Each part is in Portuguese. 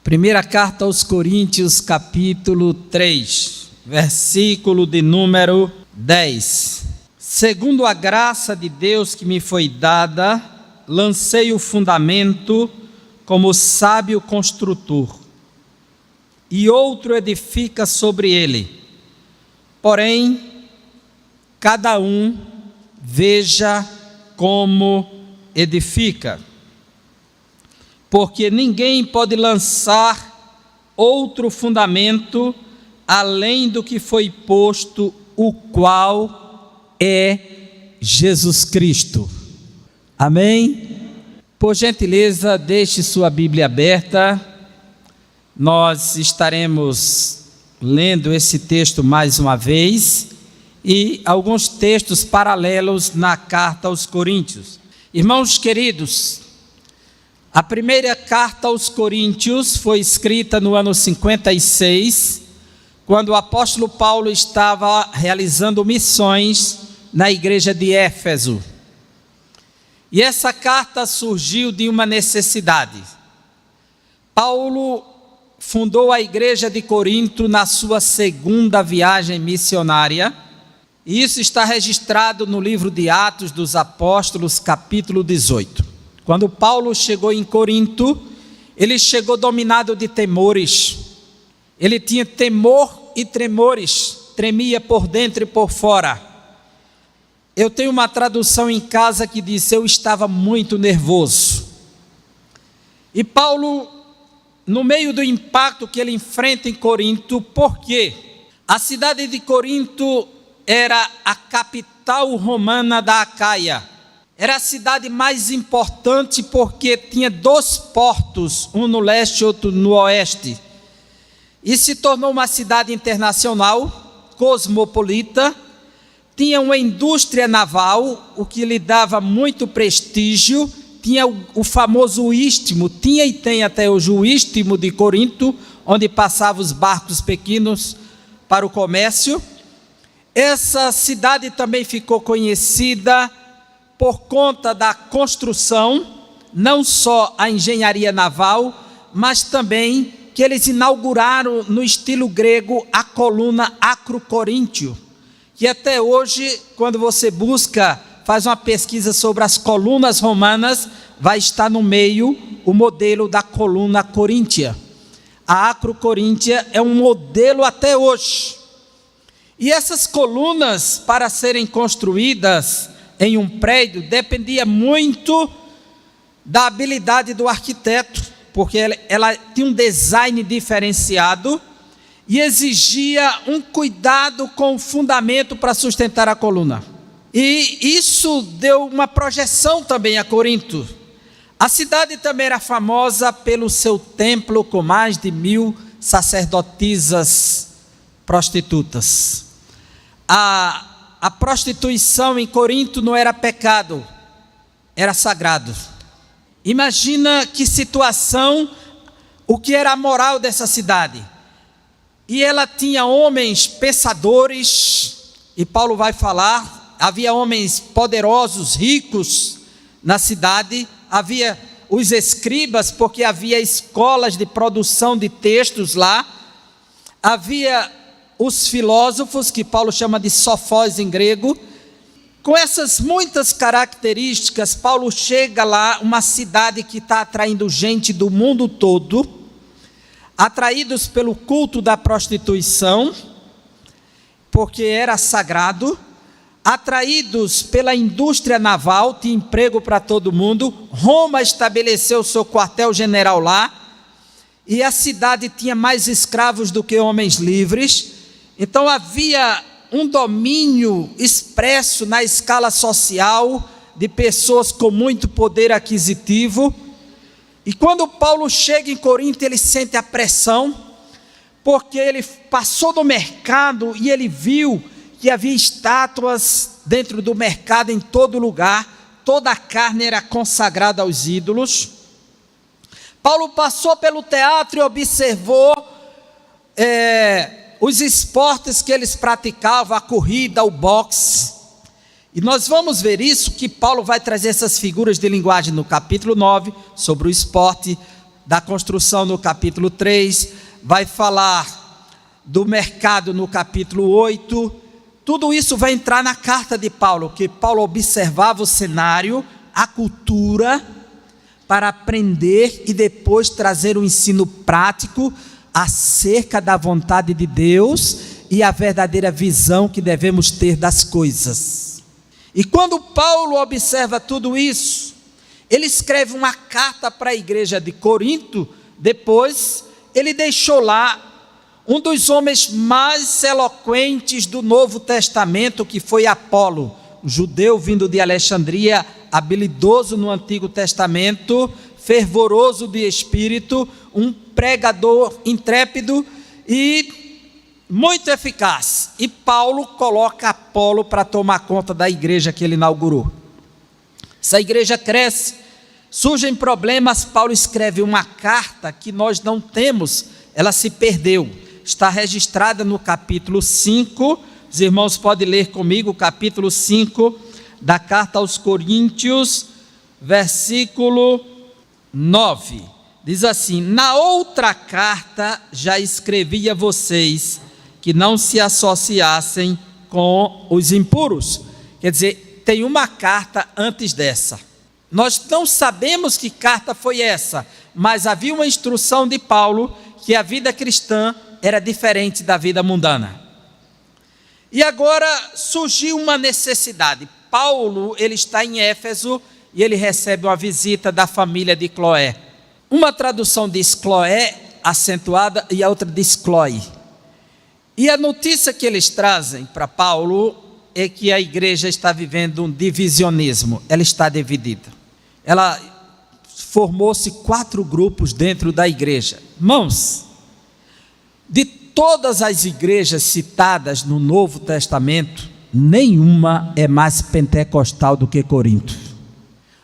Primeira carta aos Coríntios, capítulo 3, versículo de número 10. Segundo a graça de Deus que me foi dada, lancei o fundamento como sábio construtor, e outro edifica sobre ele. Porém, cada um veja como edifica. Porque ninguém pode lançar outro fundamento além do que foi posto, o qual é Jesus Cristo. Amém? Por gentileza, deixe sua Bíblia aberta. Nós estaremos lendo esse texto mais uma vez e alguns textos paralelos na carta aos Coríntios. Irmãos queridos, a primeira carta aos Coríntios foi escrita no ano 56, quando o apóstolo Paulo estava realizando missões na igreja de Éfeso. E essa carta surgiu de uma necessidade. Paulo fundou a igreja de Corinto na sua segunda viagem missionária, e isso está registrado no livro de Atos dos Apóstolos, capítulo 18. Quando Paulo chegou em Corinto, ele chegou dominado de temores. Ele tinha temor e tremores, tremia por dentro e por fora. Eu tenho uma tradução em casa que diz: eu estava muito nervoso. E Paulo, no meio do impacto que ele enfrenta em Corinto, por quê? A cidade de Corinto era a capital romana da Acaia. Era a cidade mais importante porque tinha 2 portos, um no leste e outro no oeste. E se tornou uma cidade internacional, cosmopolita. Tinha uma indústria naval, o que lhe dava muito prestígio. Tinha o famoso istmo, tinha e tem até hoje o istmo de Corinto, onde passavam os barcos pequenos para o comércio. Essa cidade também ficou conhecida por conta da construção, não só a engenharia naval, mas também que eles inauguraram no estilo grego a coluna Acrocoríntio, que até hoje, quando você busca, faz uma pesquisa sobre as colunas romanas, vai estar no meio o modelo da coluna coríntia. A Acrocoríntia é um modelo até hoje. E essas colunas, para serem construídas em um prédio, dependia muito da habilidade do arquiteto, porque ela tinha um design diferenciado e exigia um cuidado com o fundamento para sustentar a coluna. E isso deu uma projeção também a Corinto. A cidade também era famosa pelo seu templo com mais de 1000 sacerdotisas prostitutas. A prostituição em Corinto não era pecado, era sagrado. Imagina que situação, o que era a moral dessa cidade. E ela tinha homens pensadores, e Paulo vai falar, havia homens poderosos, ricos na cidade, havia os escribas, porque havia escolas de produção de textos lá, havia os filósofos, que Paulo chama de sofós em grego. Com essas muitas características, Paulo chega lá, uma cidade que está atraindo gente do mundo todo, atraídos pelo culto da prostituição, porque era sagrado, atraídos pela indústria naval, tinha emprego para todo mundo. Roma estabeleceu seu quartel-general lá, e a cidade tinha mais escravos do que homens livres. Então havia um domínio expresso na escala social de pessoas com muito poder aquisitivo. E quando Paulo chega em Corinto, ele sente a pressão, porque ele passou no mercado e ele viu que havia estátuas dentro do mercado em todo lugar, toda a carne era consagrada aos ídolos. Paulo passou pelo teatro e observou os esportes que eles praticavam, a corrida, o boxe. E nós vamos ver isso, que Paulo vai trazer essas figuras de linguagem no capítulo 9, sobre o esporte, da construção no capítulo 3, vai falar do mercado no capítulo 8. Tudo isso vai entrar na carta de Paulo, que Paulo observava o cenário, a cultura, para aprender e depois trazer um ensino prático acerca da vontade de Deus e a verdadeira visão que devemos ter das coisas. E quando Paulo observa tudo isso, ele escreve uma carta para a igreja de Corinto. Depois ele deixou lá um dos homens mais eloquentes do Novo Testamento, que foi Apolo, um judeu vindo de Alexandria, habilidoso no Antigo Testamento, fervoroso de espírito, um pregador intrépido e muito eficaz. E Paulo coloca Apolo para tomar conta da igreja que ele inaugurou. Essa igreja cresce, surgem problemas. Paulo escreve uma carta que nós não temos, ela se perdeu. Está registrada no capítulo 5, os irmãos podem ler comigo, capítulo 5 da carta aos Coríntios, versículo 9. Diz assim: na outra carta já escrevi a vocês que não se associassem com os impuros. Quer dizer, tem uma carta antes dessa. Nós não sabemos que carta foi essa, mas havia uma instrução de Paulo que a vida cristã era diferente da vida mundana. E agora surgiu uma necessidade. Paulo, ele está em Éfeso e ele recebe uma visita da família de Cloé. Uma tradução diz Cloé acentuada e a outra diz Cloe. E a notícia que eles trazem para Paulo é que a igreja está vivendo um divisionismo, ela está dividida. Ela formou-se 4 grupos dentro da igreja. Irmãos, de todas as igrejas citadas no Novo Testamento, nenhuma é mais pentecostal do que Corinto.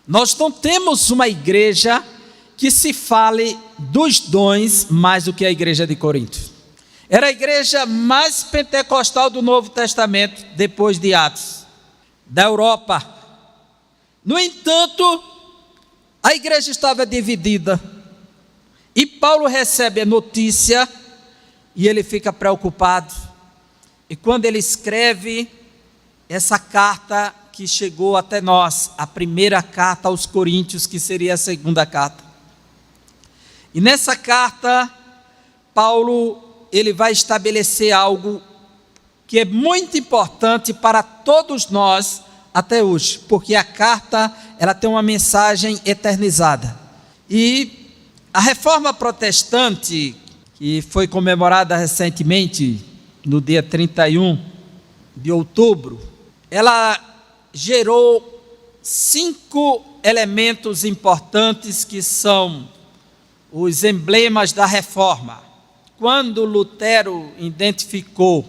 Nós não temos uma igreja que se fale dos dons mais do que a igreja de Corinto. Era a igreja mais pentecostal do Novo Testamento, depois de Atos, da Europa. No entanto, a igreja estava dividida, e Paulo recebe a notícia, e ele fica preocupado, e quando ele escreve essa carta que chegou até nós, a primeira carta aos Coríntios, que seria a segunda carta. E nessa carta, Paulo, ele vai estabelecer algo que é muito importante para todos nós até hoje, porque a carta, ela tem uma mensagem eternizada. E a reforma protestante, que foi comemorada recentemente, no dia 31 de outubro, ela gerou 5 elementos importantes que são os emblemas da reforma. Quando Lutero identificou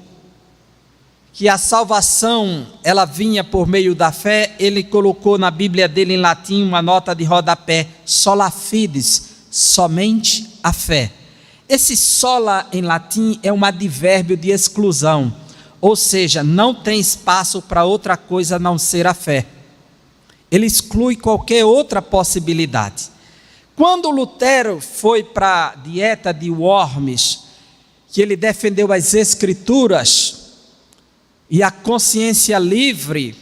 que a salvação ela vinha por meio da fé, ele colocou na Bíblia dele em latim uma nota de rodapé: sola fides, somente a fé. Esse sola em latim é um advérbio de exclusão, ou seja, não tem espaço para outra coisa a não ser a fé. Ele exclui qualquer outra possibilidade. Quando Lutero foi para a dieta de Worms, que ele defendeu as escrituras e a consciência livre,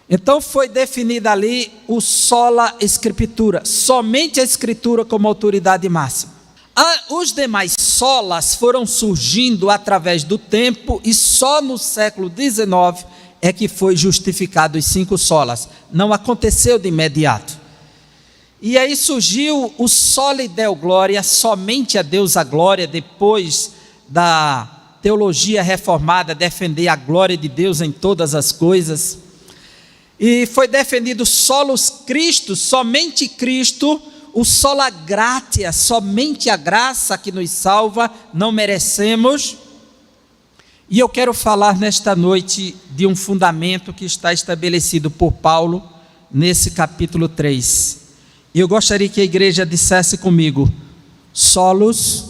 então foi definida ali o sola scriptura, somente a escritura como autoridade máxima. Os demais solas foram surgindo através do tempo, e só no século XIX é que foi justificado os 5 solas. Não aconteceu de imediato. E aí surgiu o soli deo gloria, somente a Deus a glória, depois da teologia reformada defender a glória de Deus em todas as coisas. E foi defendido solos Cristo, somente Cristo, o sola gratia, somente a graça que nos salva, não merecemos. E eu quero falar nesta noite de um fundamento que está estabelecido por Paulo nesse capítulo 3. E eu gostaria que a igreja dissesse comigo: solos,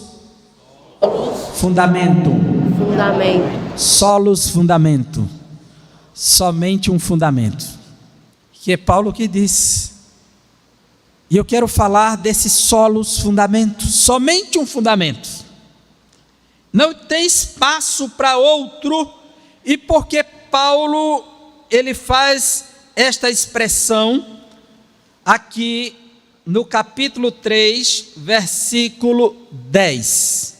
fundamento. Solos, fundamento. Somente um fundamento. Que é Paulo que diz. E eu quero falar desses solos fundamentos, somente um fundamento. Não tem espaço para outro. E porque Paulo, ele faz esta expressão aqui no capítulo 3, versículo 10.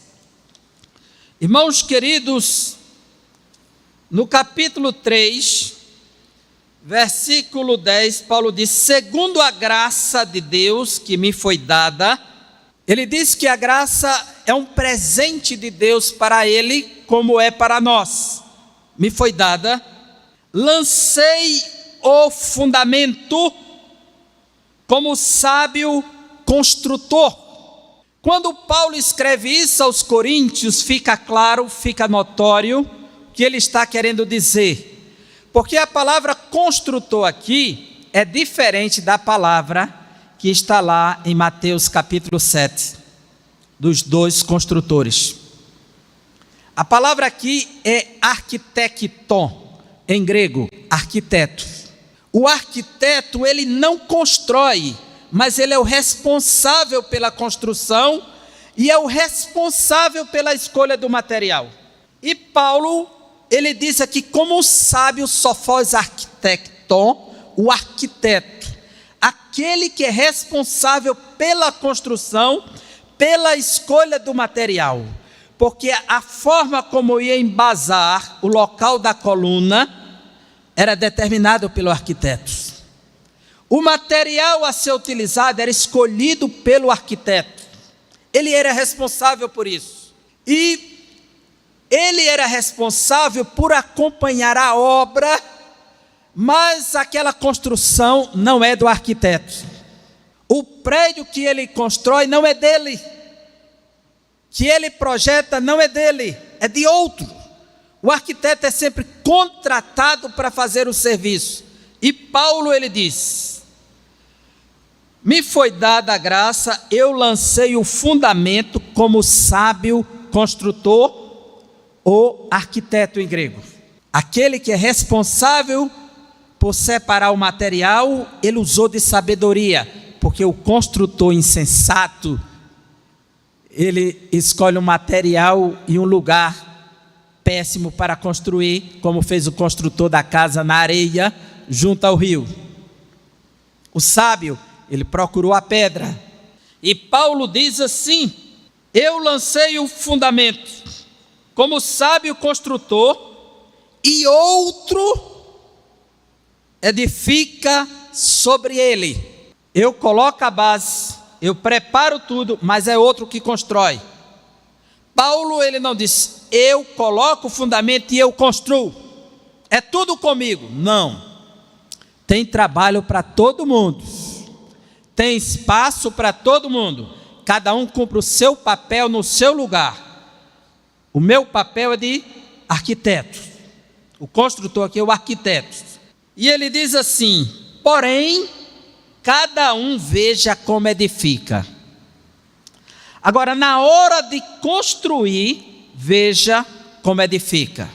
Irmãos queridos, no capítulo 3, versículo 10, Paulo diz: segundo a graça de Deus que me foi dada. Ele diz que a graça é um presente de Deus para ele, como é para nós. Me foi dada, lancei o fundamento como sábio construtor. Quando Paulo escreve isso aos Coríntios, fica claro, fica notório o que ele está querendo dizer. Porque a palavra construtor aqui é diferente da palavra que está lá em Mateus capítulo 7, dos dois construtores. A palavra aqui é arquitecton, em grego, arquiteto. O arquiteto, ele não constrói, mas ele é o responsável pela construção e é o responsável pela escolha do material. E Paulo, ele diz aqui, como o sábio sofós arquitecton, o arquiteto, aquele que é responsável pela construção, pela escolha do material. Porque a forma como ia embasar o local da coluna era determinado pelo arquiteto. O material a ser utilizado era escolhido pelo arquiteto. Ele era responsável por isso. E ele era responsável por acompanhar a obra, mas aquela construção não é do arquiteto. O prédio que ele constrói não é dele. Que ele projeta não é dele, é de outro. O arquiteto é sempre contratado para fazer o serviço. E Paulo, ele diz: me foi dada a graça, eu lancei o fundamento como sábio construtor ou arquiteto em grego. Aquele que é responsável por separar o material, ele usou de sabedoria, porque o construtor insensato, ele escolhe um material e um lugar péssimo para construir, como fez o construtor da casa na areia, junto ao rio. O sábio, ele procurou a pedra. E Paulo diz assim: eu lancei o fundamento como sábio construtor, e outro edifica sobre ele. Eu coloco a base, eu preparo tudo, mas é outro que constrói. Paulo, ele não diz: eu coloco o fundamento e eu construo, é tudo comigo. Não, tem trabalho para todo mundo, tem espaço para todo mundo, cada um cumpre o seu papel no seu lugar. O meu papel é de arquiteto, o construtor aqui é o arquiteto. E ele diz assim: porém, cada um veja como edifica. Agora, na hora de construir, veja como edifica.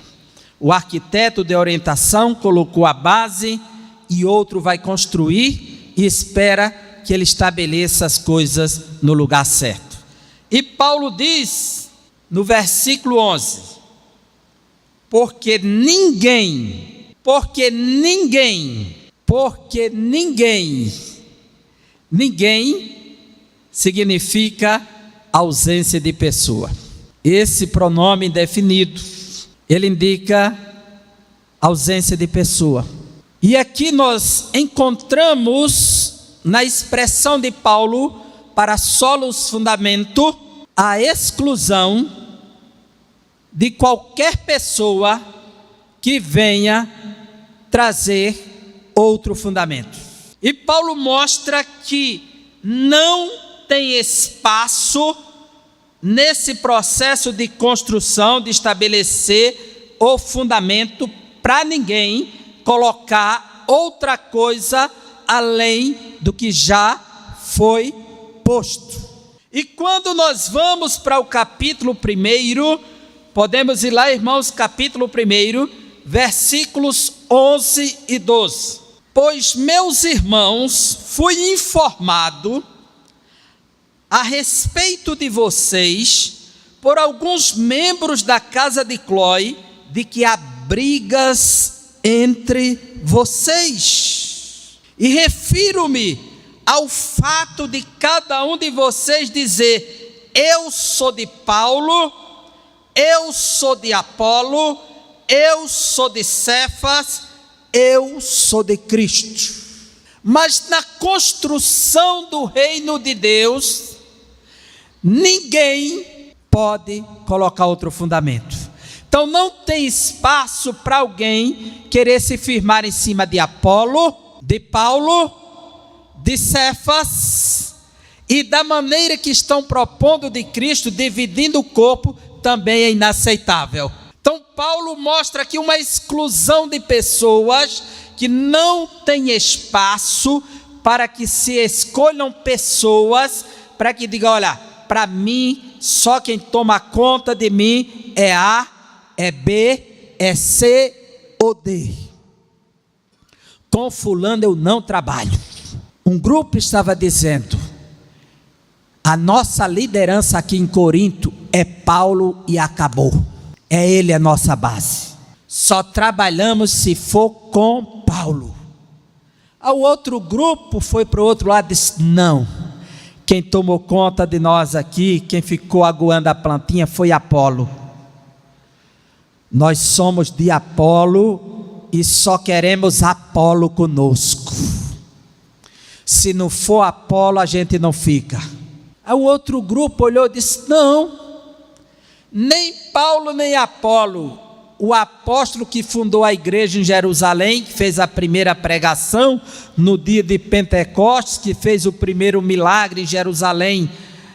O arquiteto de orientação colocou a base e outro vai construir e espera que ele estabeleça as coisas no lugar certo. E Paulo diz no versículo 11: porque ninguém significa ausência de pessoa. Esse pronome indefinido, ele indica ausência de pessoa. E aqui nós encontramos na expressão de Paulo para solos fundamento a exclusão de qualquer pessoa que venha trazer outro fundamento. E Paulo mostra que não tem espaço nesse processo de construção, de estabelecer o fundamento, para ninguém colocar outra coisa além do que já foi posto. E quando nós vamos para o capítulo 1, podemos ir lá, irmãos, capítulo 1, versículos 11 e 12. Pois, meus irmãos, fui informado a respeito de vocês por alguns membros da casa de Cloe, de que há brigas entre vocês. E refiro-me ao fato de cada um de vocês dizer: eu sou de Paulo, eu sou de Apolo, eu sou de Cefas, eu sou de Cristo. Mas na construção do reino de Deus, ninguém pode colocar outro fundamento. Então não tem espaço para alguém querer se firmar em cima de Apolo, de Paulo, de Cefas, e da maneira que estão propondo de Cristo, dividindo o corpo, também é inaceitável. Então Paulo mostra aqui uma exclusão de pessoas que não tem espaço para que se escolham pessoas para que digam: olha, para mim só quem toma conta de mim é A, é B, é C ou D. Com fulano eu não trabalho. Um grupo estava dizendo: a nossa liderança aqui em Corinto é Paulo e acabou. É ele a nossa base. Só trabalhamos se for com Paulo. O outro grupo foi para o outro lado e disse: não, quem tomou conta de nós aqui, quem ficou aguando a plantinha foi Apolo. Nós somos de Apolo e só queremos Apolo conosco. Se não for Apolo, a gente não fica. O outro grupo olhou e disse: não, nem Paulo nem Apolo, o apóstolo que fundou a igreja em Jerusalém, que fez a primeira pregação no dia de Pentecostes, que fez o primeiro milagre em Jerusalém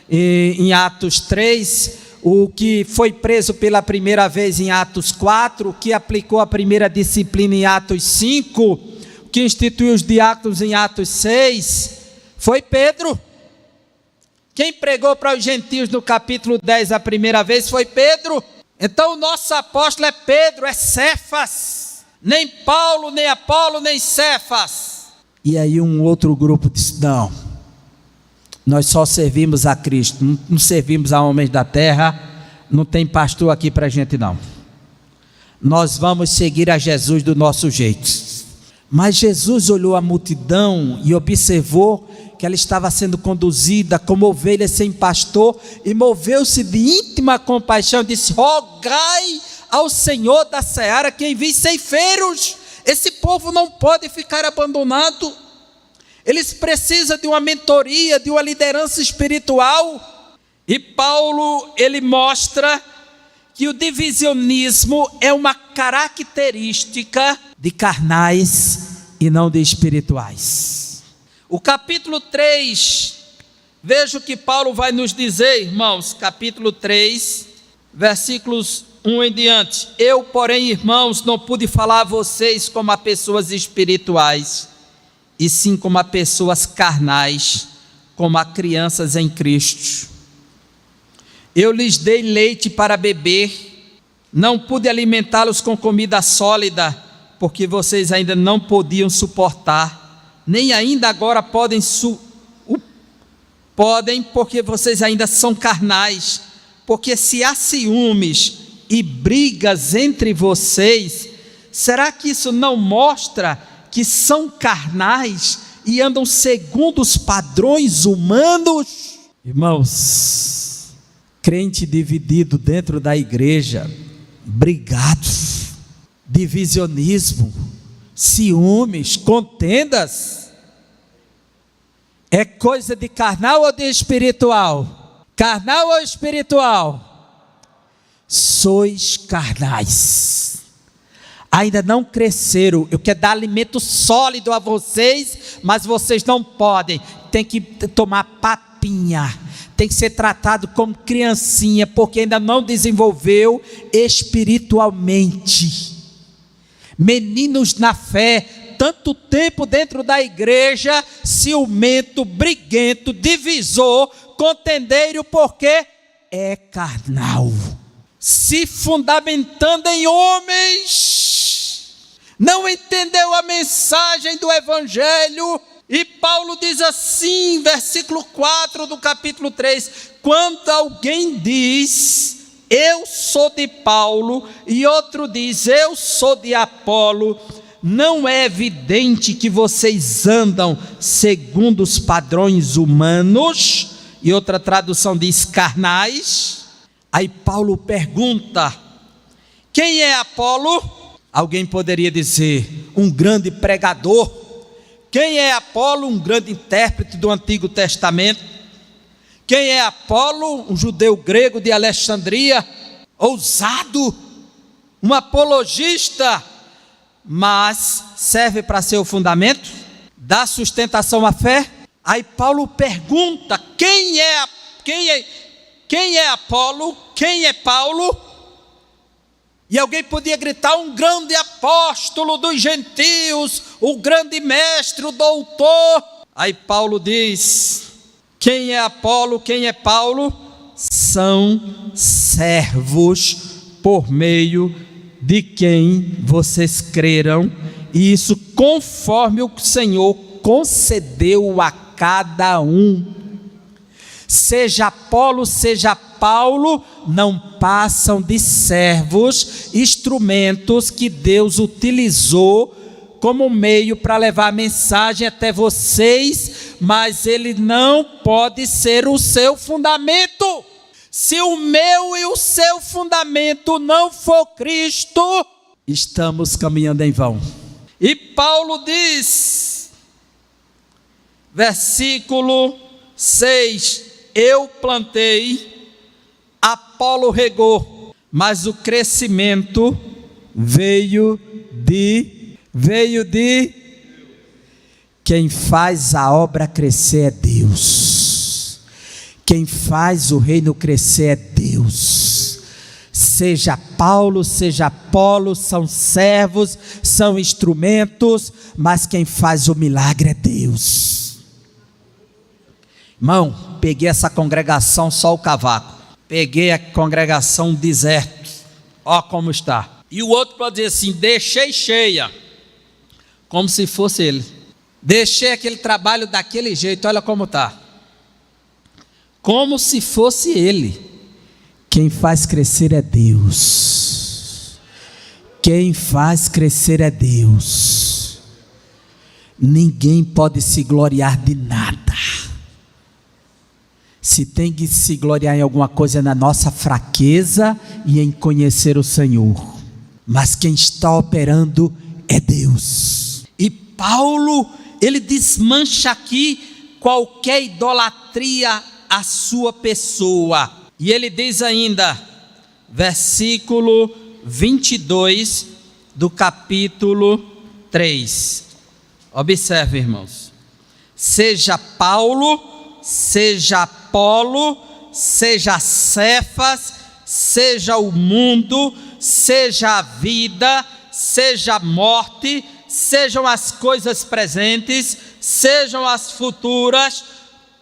em Atos 3, o que foi preso pela primeira vez em Atos 4, o que aplicou a primeira disciplina em Atos 5, o que instituiu os diáconos em Atos 6, foi Pedro. Quem pregou para os gentios no capítulo 10 a primeira vez foi Pedro. Então o nosso apóstolo é Pedro, é Cefas. Nem Paulo, nem Apolo, nem Cefas. E aí um outro grupo disse: não, nós só servimos a Cristo, não servimos a homens da terra, não tem pastor aqui para a gente não. Nós vamos seguir a Jesus do nosso jeito. Mas Jesus olhou a multidão e observou que ela estava sendo conduzida como ovelha sem pastor, e moveu-se de íntima compaixão, disse: rogai ao Senhor da seara que envie ceifeiros. Esse povo não pode ficar abandonado, eles precisam de uma mentoria, de uma liderança espiritual. E Paulo, ele mostra que o divisionismo é uma característica de carnais e não de espirituais. O capítulo 3, veja o que Paulo vai nos dizer, irmãos, capítulo 3, versículos 1 em diante. Eu, porém, irmãos, não pude falar a vocês como a pessoas espirituais, e sim como a pessoas carnais, como a crianças em Cristo. Eu lhes dei leite para beber, não pude alimentá-los com comida sólida, porque vocês ainda não podiam suportar, nem ainda agora podem, porque vocês ainda são carnais. Porque se há ciúmes e brigas entre vocês, será que isso não mostra que são carnais e andam segundo os padrões humanos? Irmãos, crente dividido dentro da igreja, brigados, divisionismo, ciúmes, contendas, é coisa de carnal ou de espiritual? Carnal ou espiritual? Sois carnais, ainda não cresceram. Eu quero dar alimento sólido a vocês, mas vocês não podem, tem que tomar papinha, tem que ser tratado como criancinha, porque ainda não desenvolveu espiritualmente. Meninos na fé, tanto tempo dentro da igreja, ciumento, briguento, divisor, contendeiro, porque é carnal, se fundamentando em homens, não entendeu a mensagem do Evangelho. E Paulo diz assim, versículo 4 do capítulo 3, quando alguém diz, eu sou de Paulo, e outro diz, eu sou de Apolo, não é evidente que vocês andam segundo os padrões humanos? E outra tradução diz carnais. Aí Paulo pergunta, quem é Apolo? Alguém poderia dizer, um grande pregador. Quem é Apolo? Um grande intérprete do Antigo Testamento. Quem é Apolo? Um judeu grego de Alexandria, ousado, um apologista, mas serve para ser o fundamento, dá sustentação à fé. Aí Paulo pergunta, quem é Apolo? Quem é Paulo? E alguém podia gritar, um grande apóstolo dos gentios, o grande mestre, o doutor. Aí Paulo diz, quem é Apolo, quem é Paulo? São servos por meio de quem vocês creram, e isso conforme o Senhor concedeu a cada um. Seja Apolo, seja Paulo, não passam de servos, instrumentos que Deus utilizou como meio para levar a mensagem até vocês, mas ele não pode ser o seu fundamento. Se o meu e o seu fundamento não for Cristo, estamos caminhando em vão. E Paulo diz, versículo 6, eu plantei, Apolo regou, mas o crescimento veio de quem faz a obra crescer é Deus. Quem faz o reino crescer é Deus. Seja Paulo, seja Apolo, são servos, são instrumentos, mas quem faz o milagre é Deus. Irmão, peguei essa congregação só o cavaco, peguei a congregação deserto, ó como está. E o outro pode dizer assim, deixei cheia, como se fosse ele, deixei aquele trabalho daquele jeito, olha como está, como se fosse ele. Quem faz crescer é Deus, quem faz crescer é Deus, ninguém pode se gloriar de nada. Se tem que se gloriar em alguma coisa, é na nossa fraqueza e em conhecer o Senhor. Mas quem está operando é Deus. E Paulo, ele desmancha aqui qualquer idolatria à sua pessoa. E ele diz ainda, versículo 22 do capítulo 3. Observe, irmãos. Seja Paulo, seja Apolo, seja Cefas, seja o mundo, seja a vida, seja a morte, sejam as coisas presentes, sejam as futuras,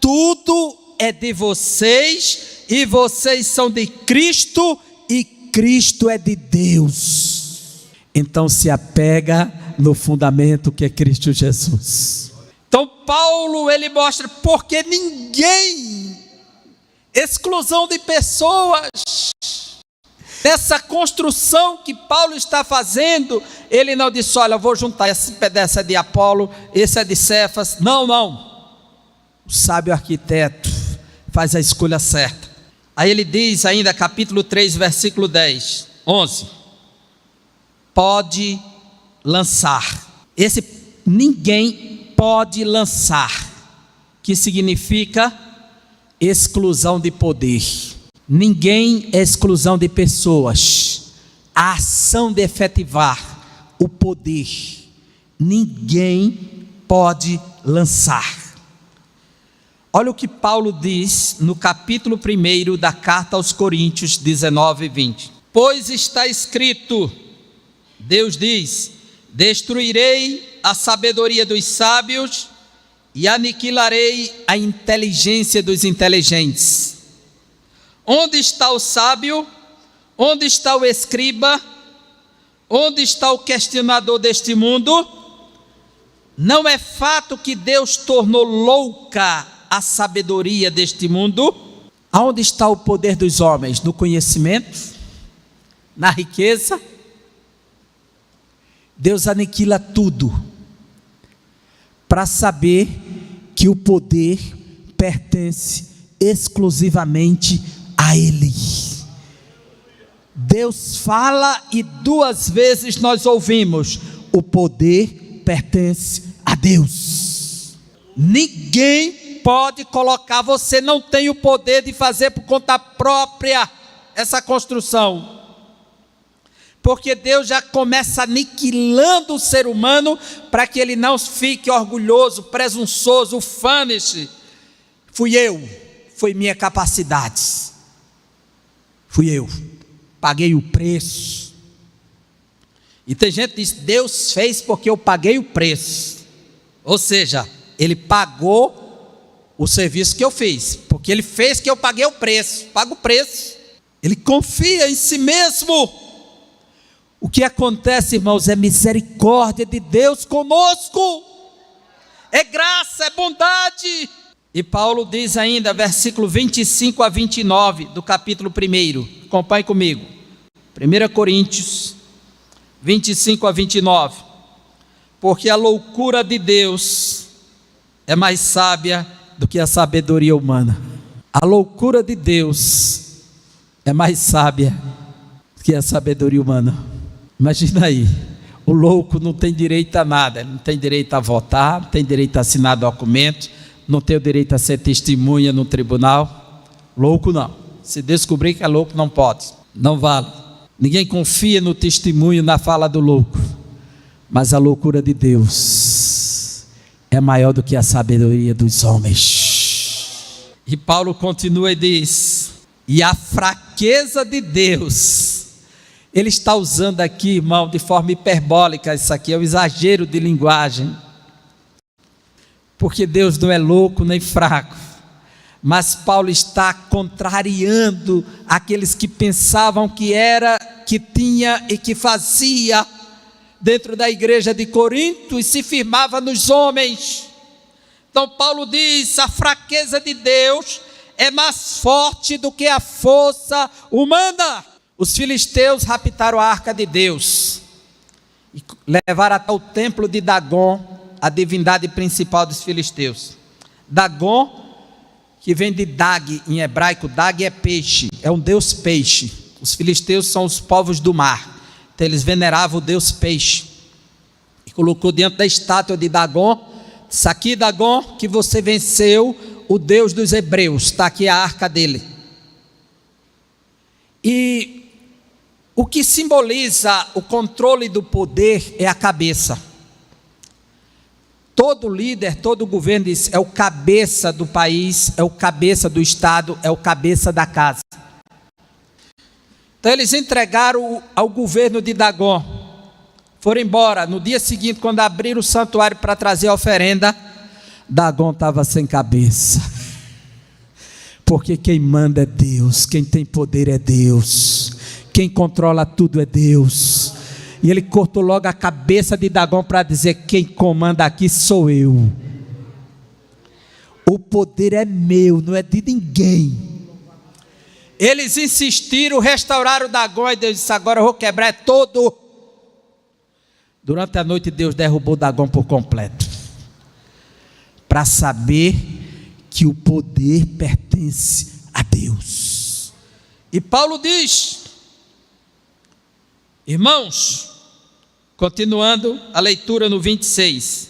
tudo é de vocês, e vocês são de Cristo, e Cristo é de Deus. Então se apega no fundamento que é Cristo Jesus. Então Paulo, ele mostra porque ninguém, exclusão de pessoas, nessa construção que Paulo está fazendo, ele não disse, olha, eu vou juntar, esse pedaço é de Apolo, esse é de Cefas, não, o sábio arquiteto faz a escolha certa. Aí ele diz ainda, capítulo 3, versículo 10, 11, pode lançar, esse ninguém pode lançar, que significa exclusão de poder. Ninguém é exclusão de pessoas. A ação de efetivar o poder, ninguém pode lançar. Olha o que Paulo diz no capítulo 1 da carta aos Coríntios 19 e 20. Pois está escrito, Deus diz, destruirei a sabedoria dos sábios e aniquilarei a inteligência dos inteligentes. Onde está o sábio? Onde está o escriba? Onde está o questionador deste mundo? Não é fato que Deus tornou louca a sabedoria deste mundo? Aonde está o poder dos homens? No conhecimento? Na riqueza? Deus aniquila tudo para saber que o poder pertence exclusivamente a Ele. Deus fala e 2 vezes nós ouvimos: o poder pertence a Deus. Ninguém pode colocar, você não tem o poder de fazer por conta própria essa construção, porque Deus já começa aniquilando o ser humano para que ele não fique orgulhoso, presunçoso, ufane-se. Foi minha capacidade, fui eu, paguei o preço. E tem gente que diz: Deus fez porque eu paguei o preço. Ou seja, Ele pagou o serviço que eu fiz, porque Ele fez que eu paguei o preço, pago o preço. Ele confia em si mesmo. O que acontece, irmãos, é misericórdia de Deus conosco, é graça, é bondade. E Paulo diz ainda, versículo 25 a 29 do capítulo 1, acompanhe comigo, 1 Coríntios 25 a 29, porque a loucura de Deus é mais sábia do que a sabedoria humana. A loucura de Deus é mais sábia do que a sabedoria humana. Imagina aí, o louco não tem direito a nada, não tem direito a votar, não tem direito a assinar documento, não tem o direito a ser testemunha no tribunal. Louco não, se descobrir que é louco não pode, não vale. Ninguém confia no testemunho, na fala do louco, mas a loucura de Deus é maior do que a sabedoria dos homens. E Paulo continua e diz: e a fraqueza de Deus. Ele está usando aqui, irmão, de forma hiperbólica, isso aqui é um exagero de linguagem, porque Deus não é louco nem fraco, mas Paulo está contrariando aqueles que pensavam que era, que tinha e que fazia dentro da igreja de Corinto e se firmava nos homens. Então Paulo diz: a fraqueza de Deus é mais forte do que a força humana. Os filisteus raptaram a arca de Deus e levaram até o templo de Dagon, a divindade principal dos filisteus. Dagon, que vem de Dag em hebraico, Dag é peixe, é um deus peixe. Os filisteus são os povos do mar, então eles veneravam o deus peixe. E colocou diante da estátua de Dagon: isso aqui, Dagon, que você venceu o Deus dos hebreus, está aqui a arca dele. E o que simboliza o controle do poder é a cabeça. Todo líder, todo governo diz: é o cabeça do país, é o cabeça do estado, é o cabeça da casa. Então eles entregaram ao governo de Dagon, foram embora. No dia seguinte, quando abriram o santuário para trazer a oferenda, Dagon estava sem cabeça, porque quem manda é Deus, quem tem poder é Deus, quem controla tudo é Deus. E ele cortou logo a cabeça de Dagon para dizer: quem comanda aqui sou eu, o poder é meu, não é de ninguém. Eles insistiram, restauraram Dagon, e Deus disse: agora eu vou quebrar todo. Durante a noite Deus derrubou Dagon por completo, para saber que o poder pertence a Deus. E Paulo diz, irmãos, continuando a leitura no 26,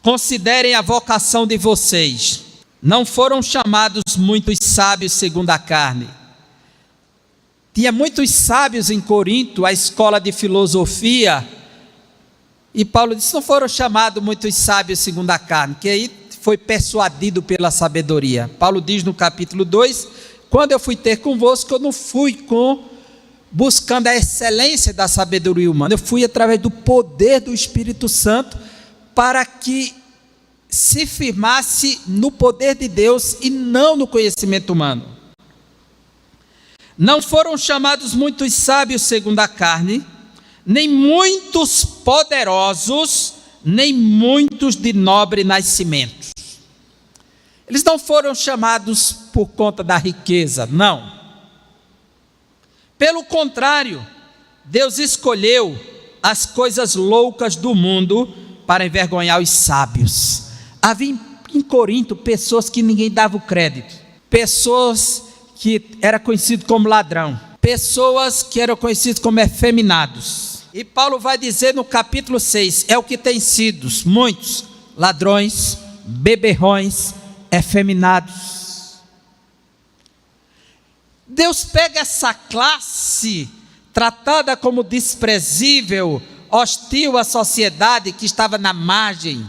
considerem a vocação de vocês, não foram chamados muitos sábios segundo a carne. Tinha muitos sábios em Corinto, a escola de filosofia, e Paulo disse: não foram chamados muitos sábios segundo a carne, que aí foi persuadido pela sabedoria. Paulo diz no capítulo 2, quando eu fui ter convosco, eu não fui buscando a excelência da sabedoria humana, eu fui através do poder do Espírito Santo, para que se firmasse no poder de Deus e não no conhecimento humano. Não foram chamados muitos sábios segundo a carne, nem muitos poderosos, nem muitos de nobre nascimento. Eles não foram chamados por conta da riqueza, não. Pelo contrário, Deus escolheu as coisas loucas do mundo para envergonhar os sábios. Havia em Corinto pessoas que ninguém dava o crédito, pessoas que eram conhecidas como ladrão, pessoas que eram conhecidas como efeminados. E Paulo vai dizer no capítulo 6, é o que tem sido muitos ladrões, beberrões, efeminados. Deus pega essa classe tratada como desprezível, hostil à sociedade, que estava na margem,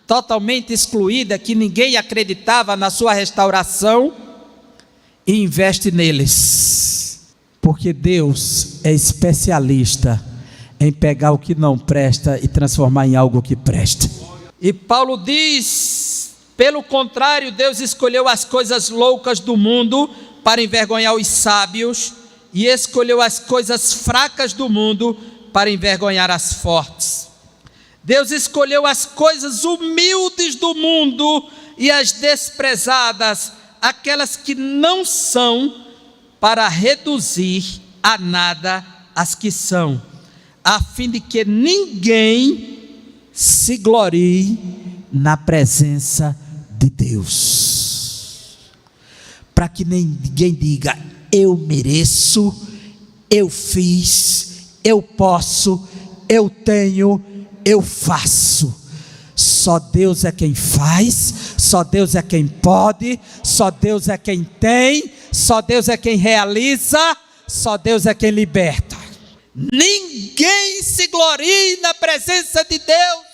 totalmente excluída, que ninguém acreditava na sua restauração, e investe neles, porque Deus é especialista em pegar o que não presta e transformar em algo que presta. E Paulo diz, pelo contrário, Deus escolheu as coisas loucas do mundo para envergonhar os sábios, e escolheu as coisas fracas do mundo para envergonhar as fortes. Deus escolheu as coisas humildes do mundo e as desprezadas, aquelas que não são, para reduzir a nada as que são, a fim de que ninguém se glorie na presença de Deus. Para que ninguém diga, eu mereço, eu fiz, eu posso, eu tenho, eu faço. Só Deus é quem faz, só Deus é quem pode, só Deus é quem tem, só Deus é quem realiza, só Deus é quem liberta. Ninguém se glorie na presença de Deus.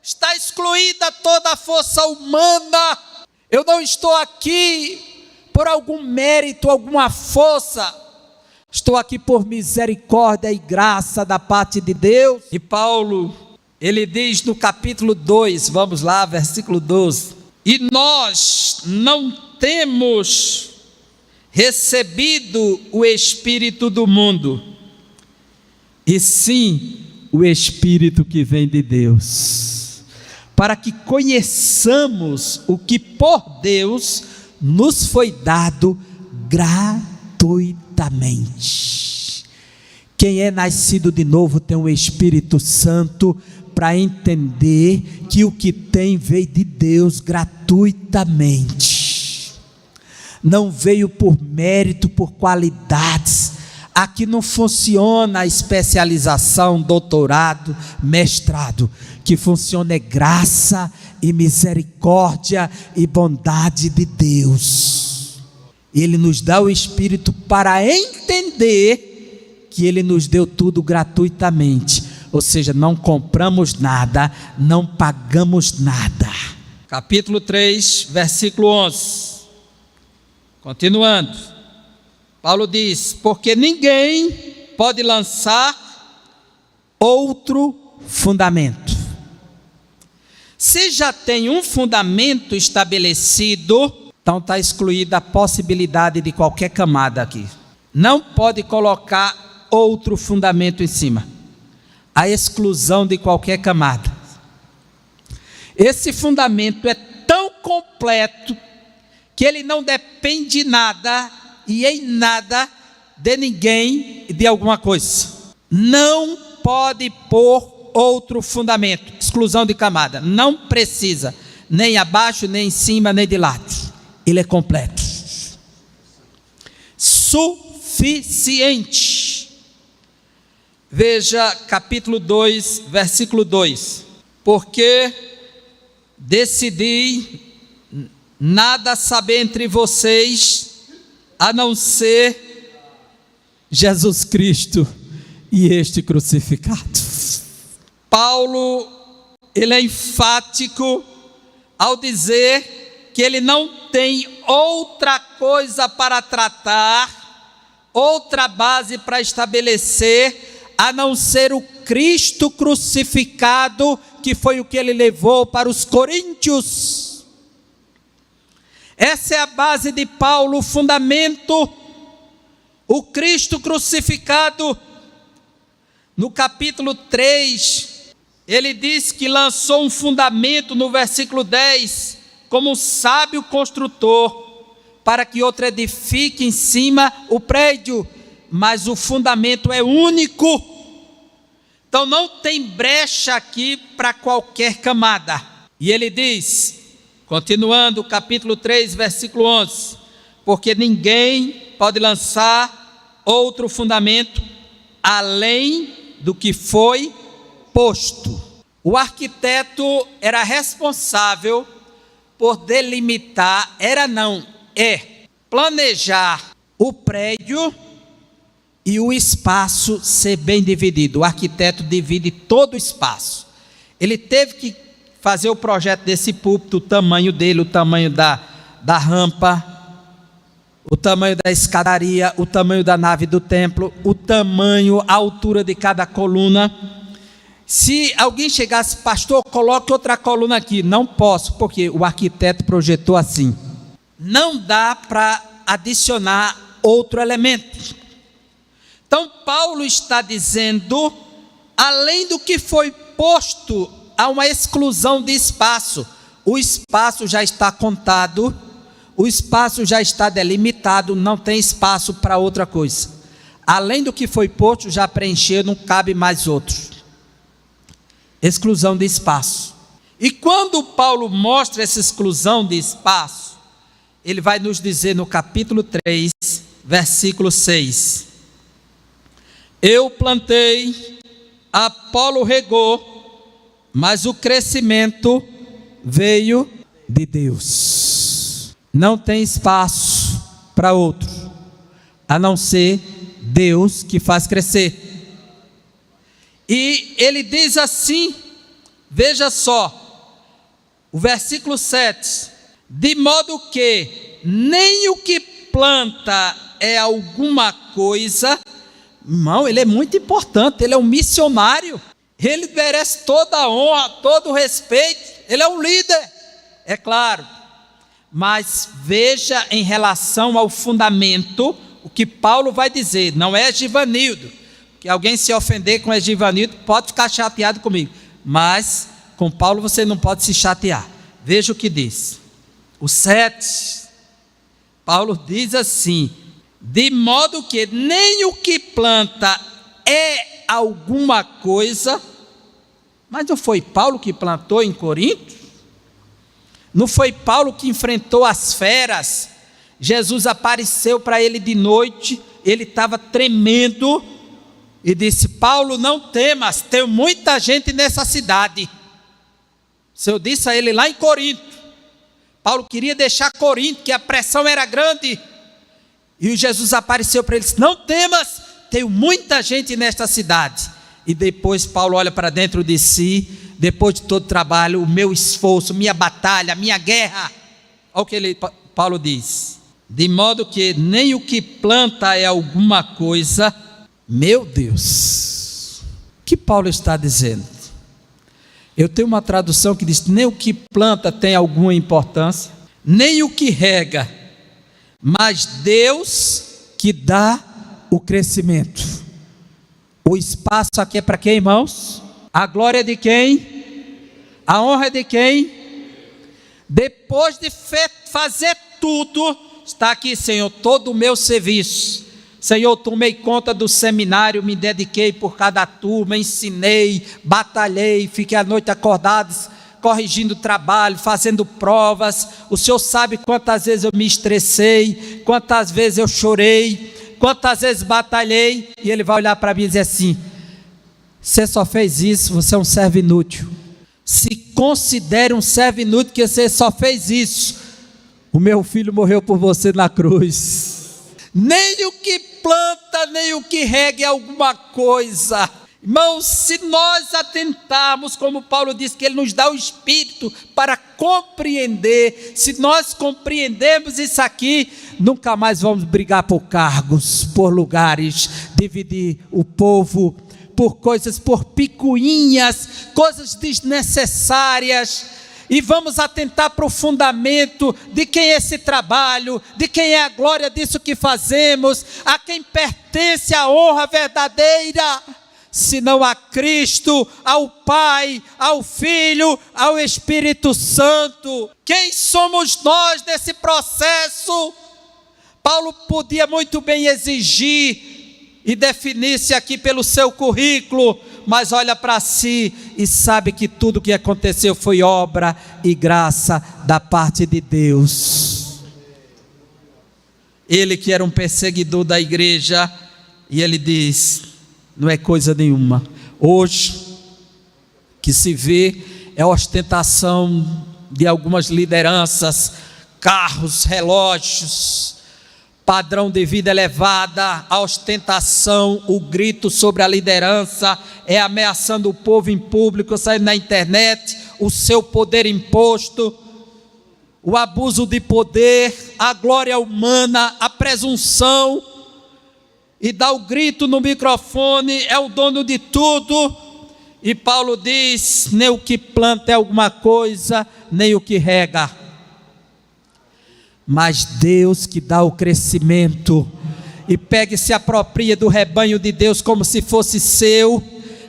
Está excluída toda a força humana. Eu não estou aqui por algum mérito, alguma força. Estou aqui por misericórdia e graça da parte de Deus. E Paulo, ele diz no capítulo 2, vamos lá, versículo 12. E nós não temos recebido o Espírito do mundo, e sim o Espírito que vem de Deus, para que conheçamos o que por Deus nos foi dado gratuitamente. Quem é nascido de novo tem o Espírito Santo para entender que o que tem veio de Deus gratuitamente. Não veio por mérito, por qualidades. Aqui não funciona a especialização, doutorado, mestrado. Que funciona é graça e misericórdia e bondade de Deus. Ele nos dá o Espírito para entender que Ele nos deu tudo gratuitamente. Ou seja, não compramos nada, não pagamos nada. Capítulo 3, versículo 11. Continuando. Paulo diz, porque ninguém pode lançar outro fundamento. Se já tem um fundamento estabelecido, então está excluída a possibilidade de qualquer camada aqui. Não pode colocar outro fundamento em cima. A exclusão de qualquer camada. Esse fundamento é tão completo que ele não depende de nada e em nada de ninguém e de alguma coisa. Não pode pôr outro fundamento, exclusão de camada. Não precisa, nem abaixo, nem em cima, nem de lado. Ele é completo. Suficiente. Veja capítulo 2, versículo 2. Porque decidi nada saber entre vocês, a não ser Jesus Cristo e este crucificado. Paulo, ele é enfático ao dizer que ele não tem outra coisa para tratar, outra base para estabelecer, a não ser o Cristo crucificado, que foi o que ele levou para os coríntios. Essa é a base de Paulo, o fundamento, o Cristo crucificado. no capítulo 3, ele diz que lançou um fundamento no versículo 10, como um sábio construtor, para que outro edifique em cima o prédio, mas o fundamento é único. Então não tem brecha aqui para qualquer camada. E ele diz, continuando o capítulo 3, versículo 11, porque ninguém pode lançar outro fundamento além do que foi posto. O arquiteto era responsável por delimitar, planejar o prédio e o espaço ser bem dividido. O arquiteto divide todo o espaço. Ele teve que fazer o projeto desse púlpito, o tamanho dele, o tamanho da rampa, o tamanho da escadaria, o tamanho da nave do templo, o tamanho, a altura de cada coluna. Se alguém chegasse, pastor, coloque outra coluna aqui. Não posso, porque o arquiteto projetou assim. Não dá para adicionar outro elemento. Então Paulo está dizendo, além do que foi posto, há uma exclusão de espaço. O espaço já está contado, o espaço já está delimitado, não tem espaço para outra coisa. Além do que foi posto, já preencheu, não cabe mais outro. Exclusão de espaço. E quando Paulo mostra essa exclusão de espaço, ele vai nos dizer no capítulo 3, versículo 6. Eu plantei, Apolo regou, mas o crescimento veio de Deus. Não tem espaço para outro, a não ser Deus que faz crescer. E ele diz assim, veja só, o versículo 7, de modo que nem o que planta é alguma coisa. Irmão, ele é muito importante, ele é um missionário, ele merece toda a honra, todo o respeito, ele é um líder, é claro, mas veja em relação ao fundamento, o que Paulo vai dizer, não é Givanildo, que alguém se ofender com Givanildo, pode ficar chateado comigo, mas com Paulo você não pode se chatear. Veja o que diz, o 7, Paulo diz assim, de modo que nem o que planta é alguma coisa, mas não foi Paulo que plantou em Corinto? Não foi Paulo que enfrentou as feras? Jesus apareceu para ele de noite, ele estava tremendo, e disse, Paulo, não temas, tem muita gente nessa cidade. Isso eu disse a ele lá em Corinto. Paulo queria deixar Corinto, que a pressão era grande, e Jesus apareceu para ele e disse, não temas, tenho muita gente nesta cidade. E depois Paulo olha para dentro de si, depois de todo o trabalho, o meu esforço, minha batalha, minha guerra. Olha o que Paulo diz, de modo que nem o que planta é alguma coisa. Meu Deus, o que Paulo está dizendo? Eu tenho uma tradução que diz, nem o que planta tem alguma importância, nem o que rega, mas Deus que dá o crescimento. O espaço aqui é para quem, irmãos? A glória é de quem? A honra é de quem? Depois de fazer tudo, está aqui, Senhor, todo o meu serviço. Senhor, tomei conta do seminário, me dediquei por cada turma, ensinei, batalhei, fiquei à noite acordado, corrigindo o trabalho, fazendo provas. O Senhor sabe quantas vezes eu me estressei, quantas vezes eu chorei, quantas vezes batalhei. E Ele vai olhar para mim e dizer assim, você só fez isso, você é um servo inútil. Se considere um servo inútil, que você só fez isso. O meu filho morreu por você na cruz. Nem o que planta, nem o que rega é alguma coisa. Irmãos, se nós atentarmos, como Paulo diz, que Ele nos dá o Espírito para compreender, se nós compreendermos isso aqui, nunca mais vamos brigar por cargos, por lugares, dividir o povo por coisas, por picuinhas, coisas desnecessárias, e vamos atentar para o fundamento de quem é esse trabalho, de quem é a glória disso que fazemos, a quem pertence a honra verdadeira. senão a Cristo, ao Pai, ao Filho, ao Espírito Santo. Quem somos nós nesse processo? Paulo podia muito bem exigir e definir-se aqui pelo seu currículo, mas olha para si e sabe que tudo o que aconteceu foi obra e graça da parte de Deus. Ele que era um perseguidor da igreja, e ele diz: não é coisa nenhuma. Hoje, que se vê é a ostentação de algumas lideranças, carros, relógios, padrão de vida elevada, a ostentação, o grito sobre a liderança, é ameaçando o povo em público, saindo na internet, o seu poder imposto, o abuso de poder, a glória humana, a presunção, e dá o grito no microfone, é o dono de tudo. E Paulo diz: nem o que planta é alguma coisa, nem o que rega, mas Deus que dá o crescimento. E pega e se apropria do rebanho de Deus como se fosse seu,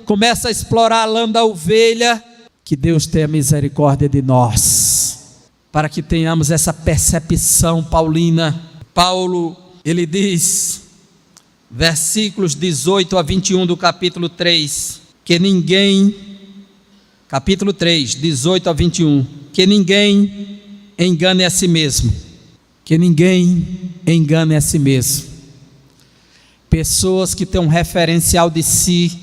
começa a explorar a lã da ovelha. Que Deus tenha misericórdia de nós, para que tenhamos essa percepção paulina. Paulo, ele diz, versículos 18 a 21 do capítulo 3, que ninguém, capítulo 3, 18 a 21, que ninguém engane a si mesmo, que ninguém engane a si mesmo. Pessoas que têm um referencial de si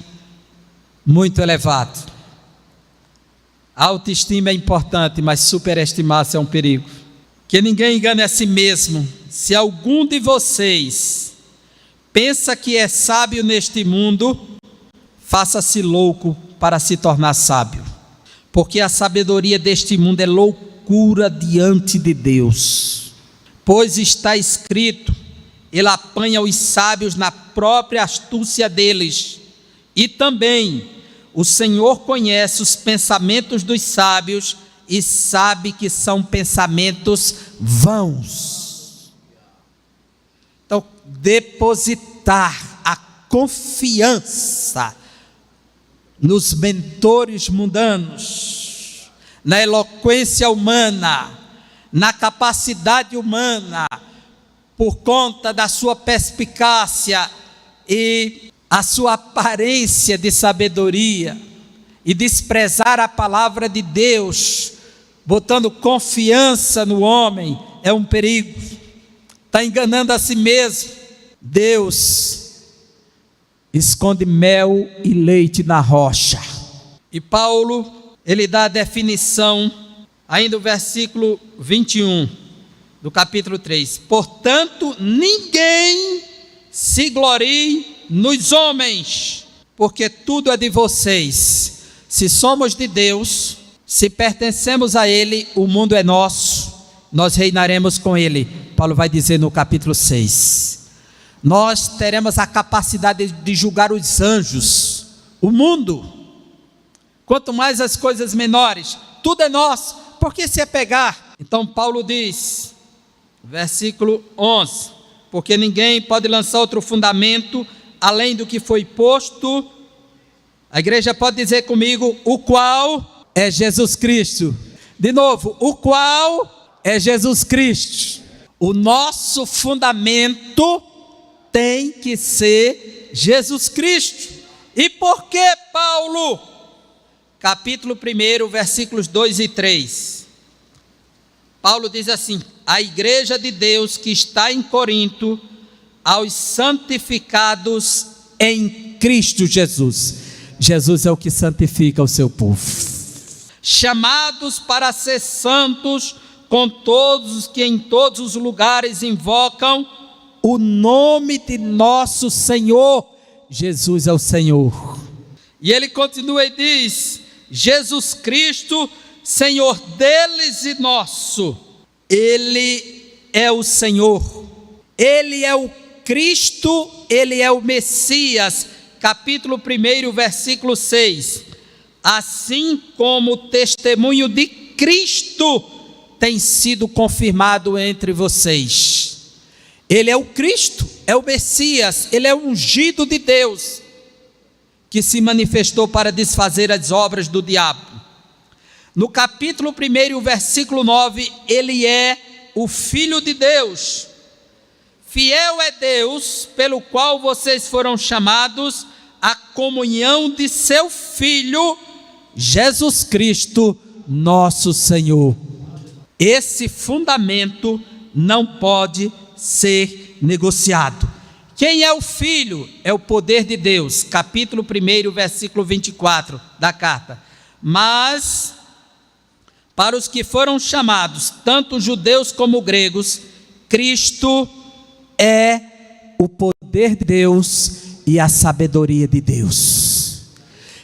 muito elevado. A autoestima é importante, mas superestimar-se é um perigo. Que ninguém engane a si mesmo. Se algum de vocês pensa que é sábio neste mundo, faça-se louco para se tornar sábio, porque a sabedoria deste mundo é loucura diante de Deus. Pois está escrito: ele apanha os sábios na própria astúcia deles. E também o Senhor conhece os pensamentos dos sábios e sabe que são pensamentos vãos. Então, depositar a confiança nos mentores mundanos, na eloquência humana, na capacidade humana, por conta da sua perspicácia e a sua aparência de sabedoria, e desprezar a palavra de Deus, botando confiança no homem, é um perigo. Está enganando a si mesmo. Deus esconde mel e leite na rocha. E Paulo, ele dá a definição, ainda o versículo 21 do capítulo 3: portanto, ninguém se glorie nos homens, porque tudo é de vocês. Se somos de Deus, se pertencemos a Ele, o mundo é nosso, nós reinaremos com Ele. Paulo vai dizer no capítulo 6. Nós teremos a capacidade de julgar os anjos, o mundo, quanto mais as coisas menores, tudo é nosso, por que se apegar? Então Paulo diz, versículo 11: porque ninguém pode lançar outro fundamento além do que foi posto. A igreja pode dizer comigo: o qual é Jesus Cristo. De novo, o qual é Jesus Cristo. O nosso fundamento tem que ser Jesus Cristo. E por que, Paulo? Capítulo 1, versículos 2 e 3. Paulo diz assim: a igreja de Deus que está em Corinto, aos santificados em Cristo Jesus. Jesus é o que santifica o seu povo. Chamados para ser santos, com todos os que em todos os lugares invocam o nome de nosso Senhor. Jesus é o Senhor. E ele continua e diz: Jesus Cristo, Senhor deles e nosso. Ele é o Senhor, Ele é o Cristo, Ele é o Messias. Capítulo 1, versículo 6. Assim como o testemunho de Cristo tem sido confirmado entre vocês. Ele é o Cristo, é o Messias, Ele é o ungido de Deus. que se manifestou para desfazer as obras do diabo. No capítulo 1, versículo 9, ele é o Filho de Deus. Fiel é Deus, pelo qual vocês foram chamados à comunhão de seu Filho, Jesus Cristo, nosso Senhor. Esse fundamento não pode ser negociado. Quem é o Filho? É o poder de Deus. Capítulo 1, versículo 24 da carta. Mas, para os que foram chamados, tanto judeus como gregos, Cristo é o poder de Deus e a sabedoria de Deus.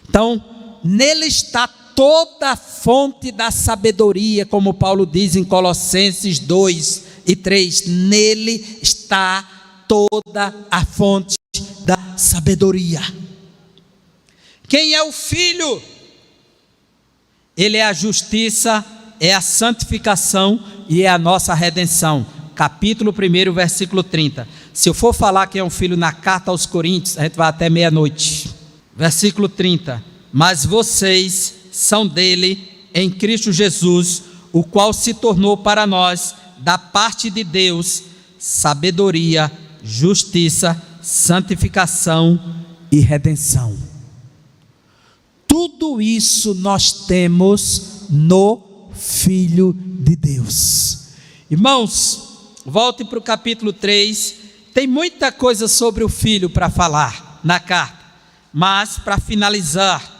Então, nele está toda a fonte da sabedoria, como Paulo diz em Colossenses 2 e 3. Nele está toda a fonte da sabedoria. Quem é o Filho? Ele é a justiça, é a santificação e é a nossa redenção. Capítulo 1, versículo 30. Se eu for falar quem é um filho na carta aos Coríntios, a gente vai até meia-noite. Versículo 30. Mas vocês são dele em Cristo Jesus, o qual se tornou para nós, da parte de Deus, sabedoria, justiça, santificação e redenção. Tudo isso nós temos no Filho de Deus. Irmãos, volte para o capítulo 3, tem muita coisa sobre o Filho para falar na carta, mas para finalizar,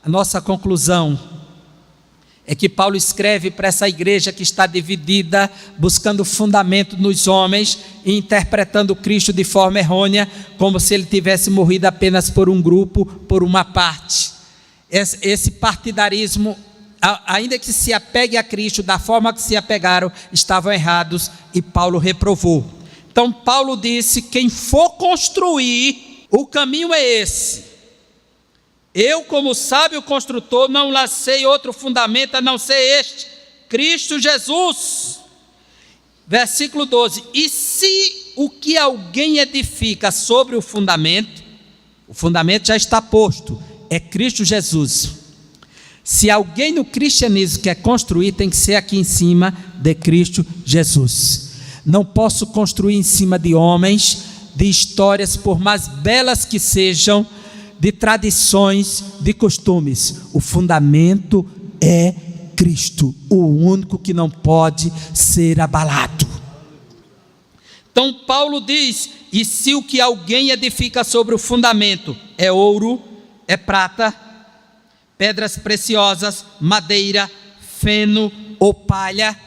a nossa conclusão é que Paulo escreve para essa igreja que está dividida, buscando fundamento nos homens e interpretando Cristo de forma errônea, como se ele tivesse morrido apenas por um grupo, por uma parte. Esse partidarismo, ainda que se apegue a Cristo da forma que se apegaram, estavam errados e Paulo reprovou. Então Paulo disse: quem for construir, o caminho é esse. Eu, como sábio construtor, não lancei outro fundamento a não ser este, Cristo Jesus. Versículo 12: e se o que alguém edifica sobre o fundamento já está posto, é Cristo Jesus. Se alguém no cristianismo quer construir, tem que ser aqui em cima de Cristo Jesus. Não posso construir em cima de homens, de histórias, por mais belas que sejam, de tradições, de costumes. O fundamento é Cristo, o único que não pode ser abalado. Então Paulo diz: e se o que alguém edifica sobre o fundamento é ouro, é prata, pedras preciosas, madeira, feno ou palha,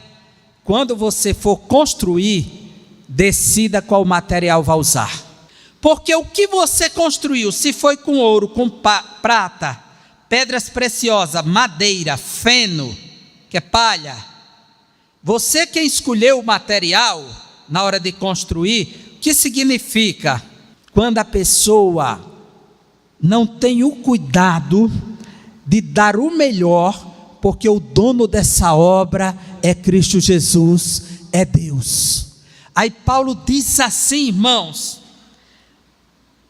quando você for construir, decida qual material vai usar. Porque o que você construiu, se foi com ouro, com prata, pedras preciosas, madeira, feno, que é palha, você quem escolheu o material na hora de construir, o que significa? Quando a pessoa não tem o cuidado de dar o melhor, porque o dono dessa obra é Cristo Jesus, é Deus. Aí Paulo diz assim, irmãos,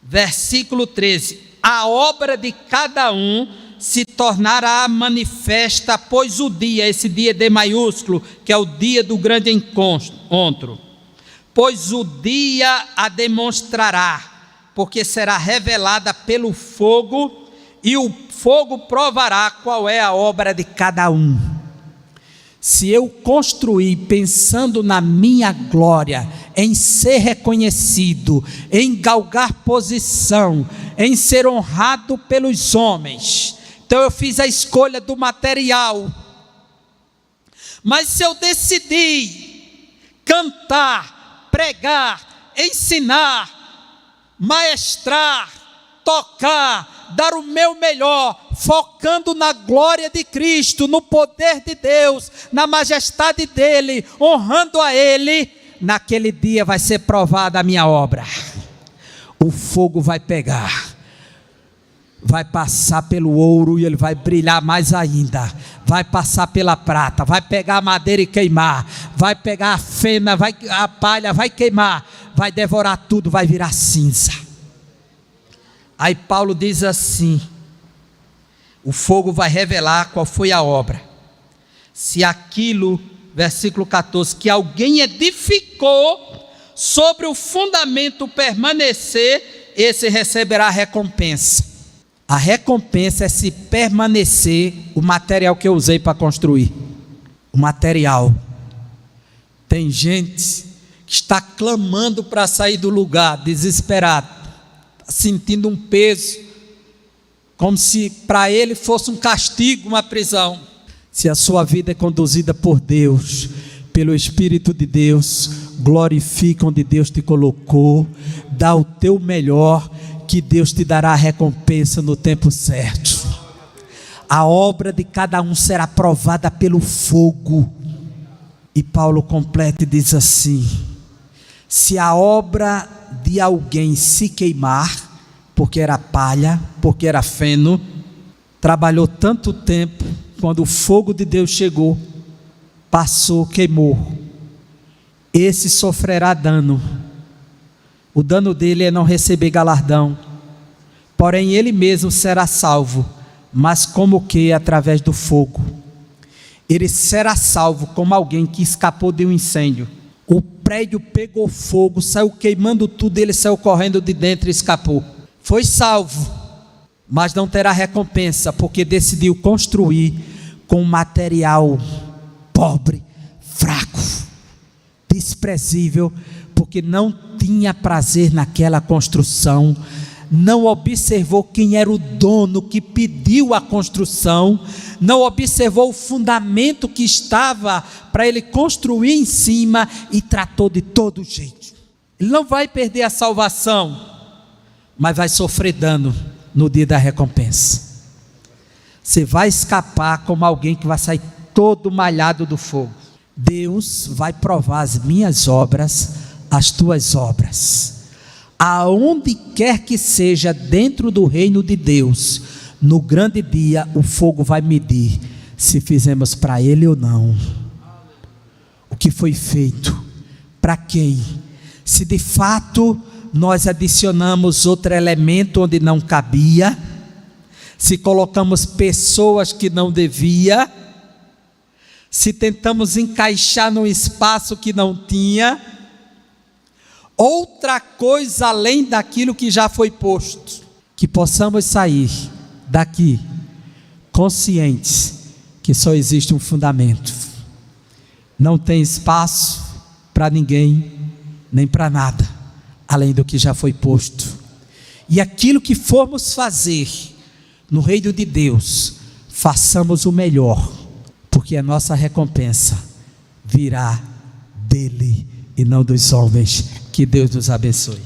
versículo 13: a obra de cada um se tornará manifesta, pois o dia, esse dia D maiúsculo, que é o dia do grande encontro, pois o dia a demonstrará, porque será revelada pelo fogo, e o fogo provará qual é a obra de cada um. Se eu construir pensando na minha glória, em ser reconhecido, em galgar posição, em ser honrado pelos homens, então eu fiz a escolha do material. Mas se eu decidir cantar, pregar, ensinar, maestrar, tocar, dar o meu melhor, focando na glória de Cristo, no poder de Deus, na majestade dEle, honrando a Ele, naquele dia vai ser provada a minha obra. O fogo vai pegar, vai passar pelo ouro e ele vai brilhar mais ainda, vai passar pela prata, vai pegar a madeira e queimar, vai pegar a fena, a palha vai queimar, vai devorar tudo, vai virar cinza. Aí Paulo diz assim: o fogo vai revelar qual foi a obra. Se aquilo, versículo 14, que alguém edificou sobre o fundamento permanecer, esse receberá a recompensa. A recompensa é se permanecer o material que eu usei para construir. O material. Tem gente que está clamando para sair do lugar, desesperado, sentindo um peso, como se para ele fosse um castigo, uma prisão. Se a sua vida é conduzida por Deus, pelo Espírito de Deus, glorifica onde Deus te colocou, dá o teu melhor, que Deus te dará a recompensa no tempo certo. A obra de cada um será provada pelo fogo. E Paulo completa e diz assim: se a obra de alguém se queimar, porque era palha, porque era feno, trabalhou tanto tempo, quando o fogo de Deus chegou, passou, queimou, esse sofrerá dano. O dano dele é não receber galardão, porém ele mesmo será salvo, mas como que? Através do fogo. Ele será salvo como alguém que escapou de um incêndio. O prédio pegou fogo, saiu queimando tudo, ele saiu correndo de dentro e escapou. Foi salvo, mas não terá recompensa, porque decidiu construir com material pobre, fraco, desprezível, porque não tinha prazer naquela construção, não observou quem era o dono que pediu a construção, não observou o fundamento que estava para ele construir em cima e tratou de todo jeito. Ele não vai perder a salvação, mas vai sofrer dano no dia da recompensa. Você vai escapar como alguém que vai sair todo malhado do fogo. Deus vai provar as minhas obras, as tuas obras. Aonde quer que seja dentro do reino de Deus, no grande dia o fogo vai medir se fizemos para Ele ou não. O que foi feito, para quem? Se de fato nós adicionamos outro elemento onde não cabia, se colocamos pessoas que não devia, se tentamos encaixar num espaço que não tinha, outra coisa além daquilo que já foi posto, que possamos sair daqui conscientes que só existe um fundamento, não tem espaço para ninguém, nem para nada, além do que já foi posto, e aquilo que formos fazer no reino de Deus, façamos o melhor, porque a nossa recompensa virá dele e não dos homens. Que Deus nos abençoe.